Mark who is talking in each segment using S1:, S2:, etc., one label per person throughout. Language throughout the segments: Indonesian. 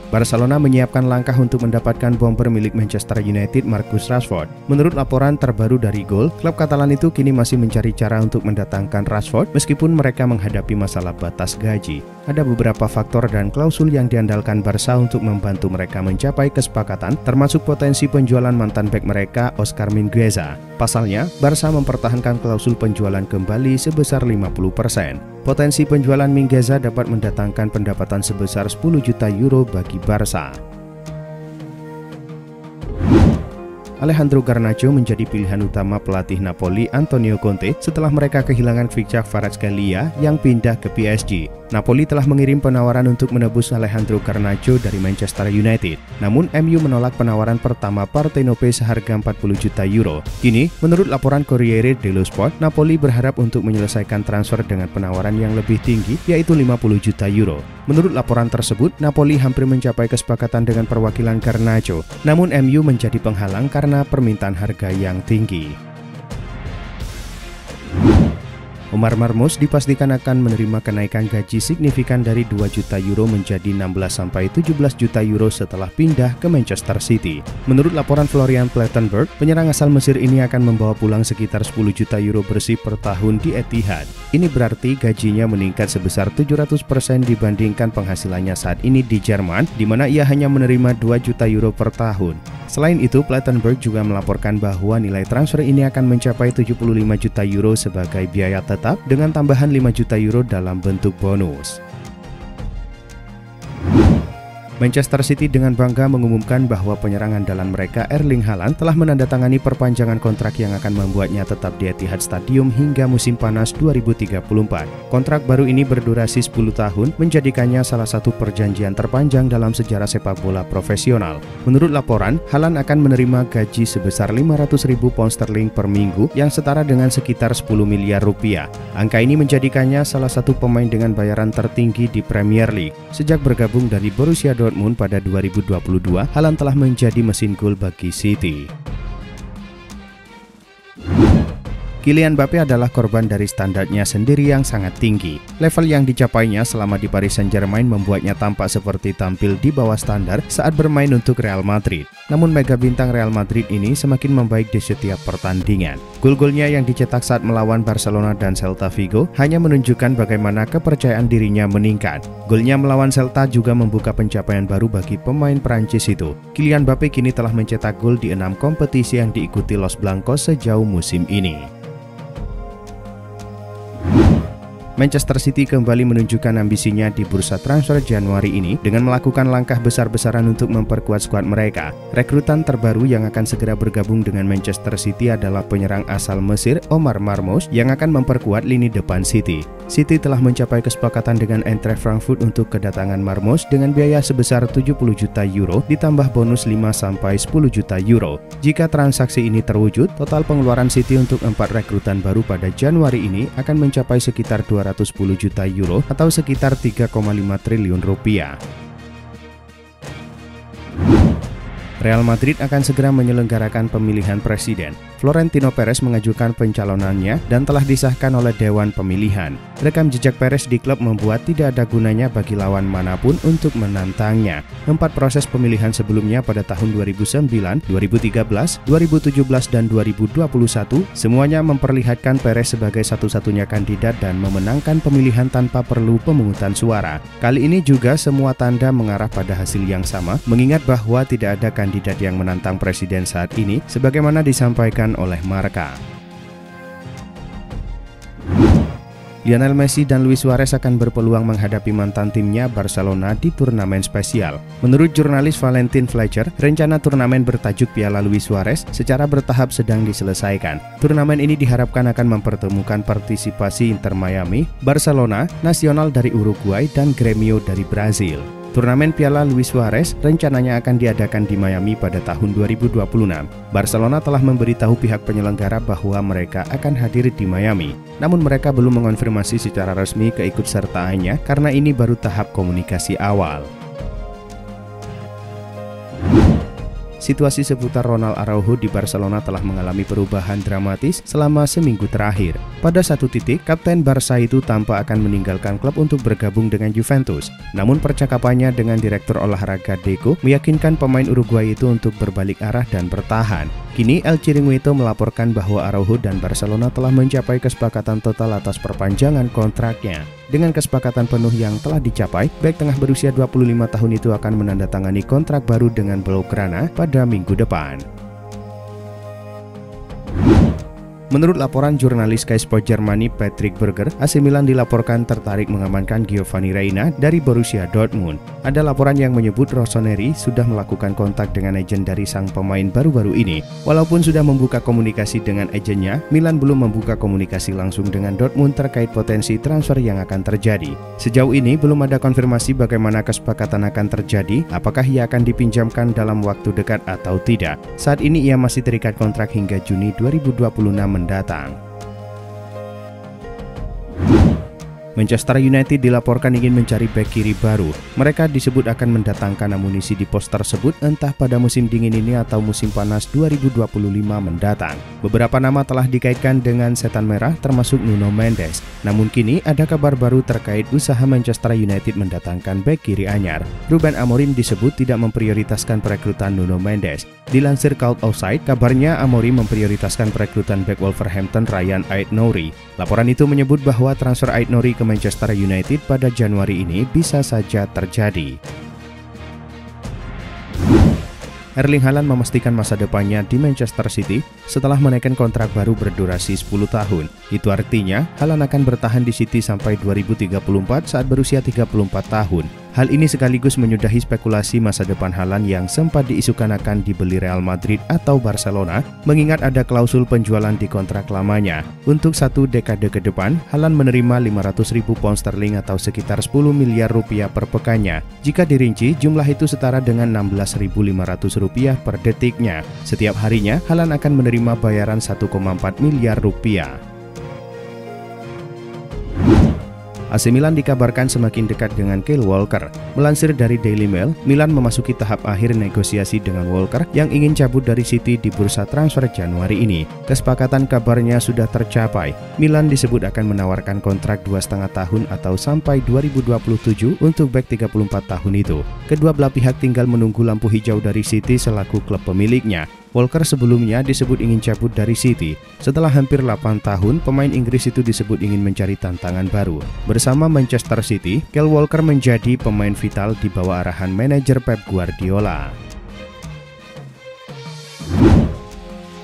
S1: Barcelona menyiapkan langkah untuk mendapatkan bomber milik Manchester United Marcus Rashford. Menurut laporan terbaru dari Goal, klub Katalan itu kini masih mencari cara untuk mendatangkan Rashford meskipun mereka menghadapi masalah batas gaji. Ada beberapa faktor dan klausul yang diandalkan Barca untuk membantu mereka mencapai kesepakatan, termasuk potensi penjualan mantan bek mereka Oscar Mingueza. Pasalnya, Barca mempertahankan klausul penjualan kembali sebesar 50%. Potensi penjualan Mingueza dapat mendatangkan pendapatan sebesar 10 juta euro bagi Barca. Alejandro Garnacho menjadi pilihan utama pelatih Napoli Antonio Conte setelah mereka kehilangan Krejci Kvaratskhelia yang pindah ke PSG. Napoli telah mengirim penawaran untuk menebus Alejandro Garnacho dari Manchester United. Namun MU menolak penawaran pertama Partenope seharga 40 juta euro. Kini, menurut laporan Corriere dello Sport, Napoli berharap untuk menyelesaikan transfer dengan penawaran yang lebih tinggi, yaitu 50 juta euro. Menurut laporan tersebut, Napoli hampir mencapai kesepakatan dengan perwakilan Garnacho. Namun MU menjadi penghalang karena permintaan harga yang tinggi. Omar Marmoush dipastikan akan menerima kenaikan gaji signifikan dari 2 juta euro menjadi 16-17 juta euro setelah pindah ke Manchester City. Menurut laporan Florian Plettenberg, penyerang asal Mesir ini akan membawa pulang sekitar 10 juta euro bersih per tahun di Etihad. Ini berarti gajinya meningkat sebesar 700% dibandingkan penghasilannya saat ini di Jerman, di mana ia hanya menerima 2 juta euro per tahun. Selain itu, Plettenberg juga melaporkan bahwa nilai transfer ini akan mencapai 75 juta euro sebagai biaya tetap dengan tambahan 5 juta euro dalam bentuk bonus. Manchester City dengan bangga mengumumkan bahwa penyerang andalan mereka Erling Haaland telah menandatangani perpanjangan kontrak yang akan membuatnya tetap di Etihad Stadium hingga musim panas 2034. Kontrak baru ini berdurasi 10 tahun, menjadikannya salah satu perjanjian terpanjang dalam sejarah sepak bola profesional. Menurut laporan, Haaland akan menerima gaji sebesar 500.000 pound sterling per minggu yang setara dengan sekitar 10 miliar rupiah. Angka ini menjadikannya salah satu pemain dengan bayaran tertinggi di Premier League. Sejak bergabung dari Borussia Dortmund pada 2022, Haaland telah menjadi mesin gol bagi City. Kylian Mbappe adalah korban dari standarnya sendiri yang sangat tinggi. Level yang dicapainya selama di Paris Saint-Germain membuatnya tampak seperti tampil di bawah standar saat bermain untuk Real Madrid. Namun mega bintang Real Madrid ini semakin membaik di setiap pertandingan. Gol-golnya yang dicetak saat melawan Barcelona dan Celta Vigo hanya menunjukkan bagaimana kepercayaan dirinya meningkat. Golnya melawan Celta juga membuka pencapaian baru bagi pemain Prancis itu. Kylian Mbappe kini telah mencetak gol di 6 kompetisi yang diikuti Los Blancos sejauh musim ini. Manchester City kembali menunjukkan ambisinya di bursa transfer Januari ini dengan melakukan langkah besar-besaran untuk memperkuat skuad mereka. Rekrutan terbaru yang akan segera bergabung dengan Manchester City adalah penyerang asal Mesir Omar Marmoush yang akan memperkuat lini depan City. City telah mencapai kesepakatan dengan Eintracht Frankfurt untuk kedatangan Marmoush dengan biaya sebesar 70 juta euro ditambah bonus 5-10 juta euro. Jika transaksi ini terwujud, total pengeluaran City untuk 4 rekrutan baru pada Januari ini akan mencapai sekitar 210 juta euro atau sekitar 3,5 triliun rupiah. Real Madrid akan segera menyelenggarakan pemilihan presiden. Florentino Perez mengajukan pencalonannya dan telah disahkan oleh Dewan Pemilihan. Rekam jejak Perez di klub membuat tidak ada gunanya bagi lawan manapun untuk menantangnya. 4 proses pemilihan sebelumnya pada tahun 2009, 2013, 2017, dan 2021 semuanya memperlihatkan Perez sebagai satu-satunya kandidat dan memenangkan pemilihan tanpa perlu pemungutan suara. Kali ini juga semua tanda mengarah pada hasil yang sama, mengingat bahwa tidak ada kandidat yang menantang presiden saat ini sebagaimana disampaikan oleh Marca. Lionel Messi dan Luis Suarez akan berpeluang menghadapi mantan timnya Barcelona di turnamen spesial. Menurut jurnalis Valentin Fletcher, rencana turnamen bertajuk Piala Luis Suarez secara bertahap sedang diselesaikan. Turnamen ini diharapkan akan mempertemukan partisipasi Inter Miami, Barcelona, Nacional dari Uruguay, dan Gremio dari Brazil. Turnamen Piala Luis Suarez rencananya akan diadakan di Miami pada tahun 2026. Barcelona telah memberitahu pihak penyelenggara bahwa mereka akan hadir di Miami. Namun mereka belum mengonfirmasi secara resmi keikutsertaannya karena ini baru tahap komunikasi awal. situasi seputar Ronald Araujo di Barcelona telah mengalami perubahan dramatis selama seminggu terakhir. Pada satu titik, Kapten Barca itu tampak akan meninggalkan klub untuk bergabung dengan Juventus. Namun percakapannya dengan Direktur Olahraga Deco meyakinkan pemain Uruguay itu untuk berbalik arah dan bertahan. Kini El Chiringuito melaporkan bahwa Araujo dan Barcelona telah mencapai kesepakatan total atas perpanjangan kontraknya. Dengan kesepakatan penuh yang telah dicapai, bek tengah berusia 25 tahun itu akan menandatangani kontrak baru dengan Blaugrana pada minggu depan. Menurut laporan jurnalis Sky Sport Germany Patrick Berger, AC Milan dilaporkan tertarik mengamankan Giovanni Reina dari Borussia Dortmund. Ada laporan yang menyebut Rossoneri sudah melakukan kontak dengan agen dari sang pemain baru-baru ini. Walaupun sudah membuka komunikasi dengan agennya, Milan belum membuka komunikasi langsung dengan Dortmund terkait potensi transfer yang akan terjadi. Sejauh ini belum ada konfirmasi bagaimana kesepakatan akan terjadi, apakah ia akan dipinjamkan dalam waktu dekat atau tidak. Saat ini ia masih terikat kontrak hingga Juni 2026 mendatang. Manchester United dilaporkan ingin mencari bek kiri baru. Mereka disebut akan mendatangkan amunisi di pos tersebut entah pada musim dingin ini atau musim panas 2025 mendatang. Beberapa nama telah dikaitkan dengan setan merah termasuk Nuno Mendes. Namun kini ada kabar baru terkait usaha Manchester United mendatangkan bek kiri anyar. Ruben Amorim disebut tidak memprioritaskan perekrutan Nuno Mendes. Dilansir Cult Offside, kabarnya Amorim memprioritaskan perekrutan bek Wolverhampton Ryan Aït-Nouri. Laporan itu menyebut bahwa transfer Aït-Nouri ke Manchester United pada Januari ini bisa saja terjadi. Erling Haaland memastikan masa depannya di Manchester City setelah menaikkan kontrak baru berdurasi 10 tahun. Itu artinya Haaland akan bertahan di City sampai 2034 saat berusia 34 tahun. Hal ini sekaligus menyudahi spekulasi masa depan Haaland yang sempat diisukan akan dibeli Real Madrid atau Barcelona, mengingat ada klausul penjualan di kontrak lamanya. Untuk satu dekade ke depan, Haaland menerima 500.000 pound sterling atau sekitar 10 miliar rupiah per pekannya. Jika dirinci, jumlah itu setara dengan 16.500 rupiah per detiknya. Setiap harinya, Haaland akan menerima bayaran 1,4 miliar rupiah. AC Milan dikabarkan semakin dekat dengan Kyle Walker. Melansir dari Daily Mail, Milan memasuki tahap akhir negosiasi dengan Walker yang ingin cabut dari City di bursa transfer Januari ini. Kesepakatan kabarnya sudah tercapai. Milan disebut akan menawarkan kontrak 2,5 tahun atau sampai 2027 untuk bek 34 tahun itu. Kedua belah pihak tinggal menunggu lampu hijau dari City selaku klub pemiliknya. Walker sebelumnya disebut ingin cabut dari City. Setelah hampir 8 tahun, pemain Inggris itu disebut ingin mencari tantangan baru. Bersama Manchester City, Kyle Walker menjadi pemain vital di bawah arahan manajer Pep Guardiola.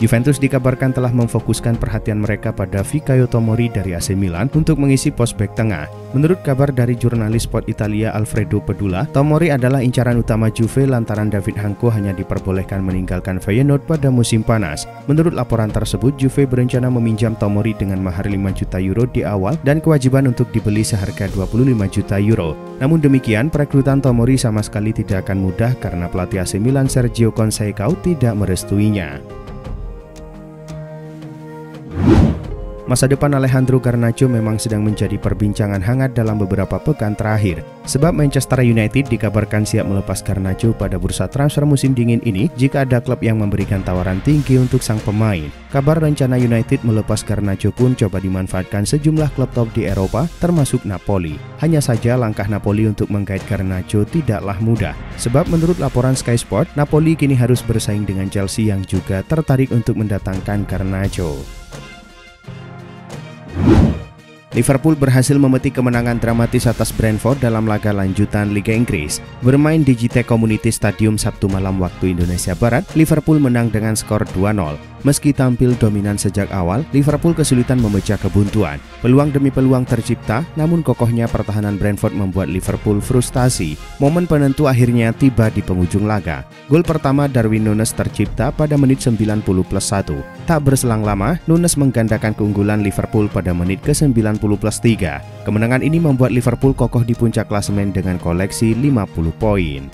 S1: Juventus dikabarkan telah memfokuskan perhatian mereka pada Fikayo Tomori dari AC Milan untuk mengisi pos bek tengah. Menurut kabar dari jurnalis Sport Italia Alfredo Pedula, Tomori adalah incaran utama Juve lantaran David Hanko hanya diperbolehkan meninggalkan Feyenoord pada musim panas. Menurut laporan tersebut, Juve berencana meminjam Tomori dengan mahar 5 juta euro di awal dan kewajiban untuk dibeli seharga 25 juta euro. Namun demikian, perekrutan Tomori sama sekali tidak akan mudah karena pelatih AC Milan Sergio Conceição tidak merestuinya. Masa depan Alejandro Garnacho memang sedang menjadi perbincangan hangat dalam beberapa pekan terakhir. Sebab Manchester United dikabarkan siap melepas Garnacho pada bursa transfer musim dingin ini jika ada klub yang memberikan tawaran tinggi untuk sang pemain. Kabar rencana United melepas Garnacho pun coba dimanfaatkan sejumlah klub top di Eropa termasuk Napoli. Hanya saja langkah Napoli untuk menggait Garnacho tidaklah mudah. Sebab menurut laporan Sky Sport, Napoli kini harus bersaing dengan Chelsea yang juga tertarik untuk mendatangkan Garnacho. Liverpool berhasil memetik kemenangan dramatis atas Brentford dalam laga lanjutan Liga Inggris. Bermain di Gtech Community Stadium Sabtu malam waktu Indonesia Barat, Liverpool menang dengan skor 2-0. Meski tampil dominan sejak awal, Liverpool kesulitan memecah kebuntuan. Peluang demi peluang tercipta, namun kokohnya pertahanan Brentford membuat Liverpool frustasi. Momen penentu akhirnya tiba di penghujung laga. Gol pertama Darwin Núñez tercipta pada menit 90+1. Tak berselang lama, Núñez menggandakan keunggulan Liverpool pada menit ke-90+3. Kemenangan ini membuat Liverpool kokoh di puncak klasemen dengan koleksi 50 poin.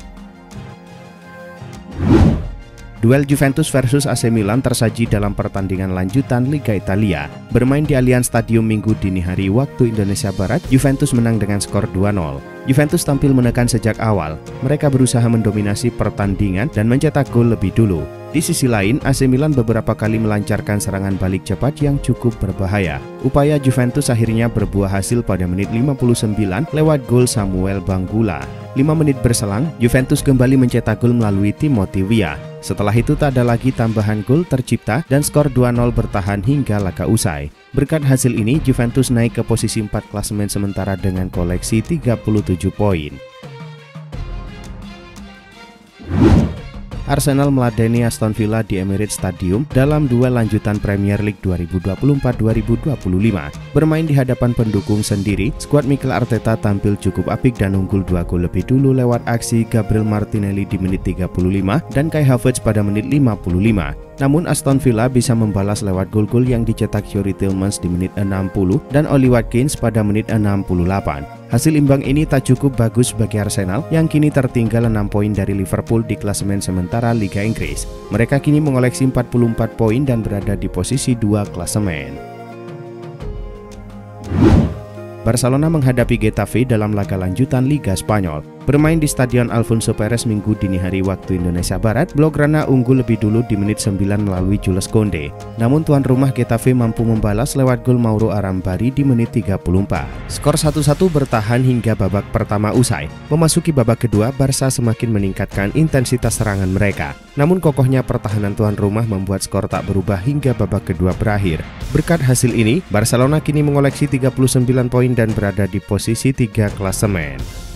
S1: Duel Juventus versus AC Milan tersaji dalam pertandingan lanjutan Liga Italia. Bermain di Allianz Stadium Minggu dini hari waktu Indonesia Barat, Juventus menang dengan skor 2-0. Juventus tampil menekan sejak awal. Mereka berusaha mendominasi pertandingan dan mencetak gol lebih dulu. Di sisi lain, AC Milan beberapa kali melancarkan serangan balik cepat yang cukup berbahaya. Upaya Juventus akhirnya berbuah hasil pada menit 59 lewat gol Samuel Banggula. 5 menit berselang, Juventus kembali mencetak gol melalui Timothy Weah. Setelah itu tak ada lagi tambahan gol tercipta dan skor 2-0 bertahan hingga laga usai. Berkat hasil ini, Juventus naik ke posisi 4 klasemen sementara dengan koleksi 37 poin. Arsenal meladeni Aston Villa di Emirates Stadium dalam duel lanjutan Premier League 2024-2025. Bermain di hadapan pendukung sendiri, skuad Mikel Arteta tampil cukup apik dan unggul 2 gol lebih dulu lewat aksi Gabriel Martinelli di menit 35 dan Kai Havertz pada menit 55. Namun Aston Villa bisa membalas lewat gol-gol yang dicetak Youri Tielemans di menit 60 dan Oli Watkins pada menit 68. Hasil imbang ini tak cukup bagus bagi Arsenal yang kini tertinggal 6 poin dari Liverpool di klasemen sementara Liga Inggris. Mereka kini mengoleksi 44 poin dan berada di posisi 2 klasemen. Barcelona menghadapi Getafe dalam laga lanjutan Liga Spanyol. Bermain di Stadion Alfonso Perez Minggu dini hari waktu Indonesia Barat, Blaugrana unggul lebih dulu di menit 9 melalui Jules Koundé. Namun tuan rumah Getafe mampu membalas lewat gol Mauro Arambari di menit 34. Skor 1-1 bertahan hingga babak pertama usai. Memasuki babak kedua, Barca semakin meningkatkan intensitas serangan mereka. Namun kokohnya pertahanan tuan rumah membuat skor tak berubah hingga babak kedua berakhir. Berkat hasil ini, Barcelona kini mengoleksi 39 poin dan berada di posisi 3 klasemen.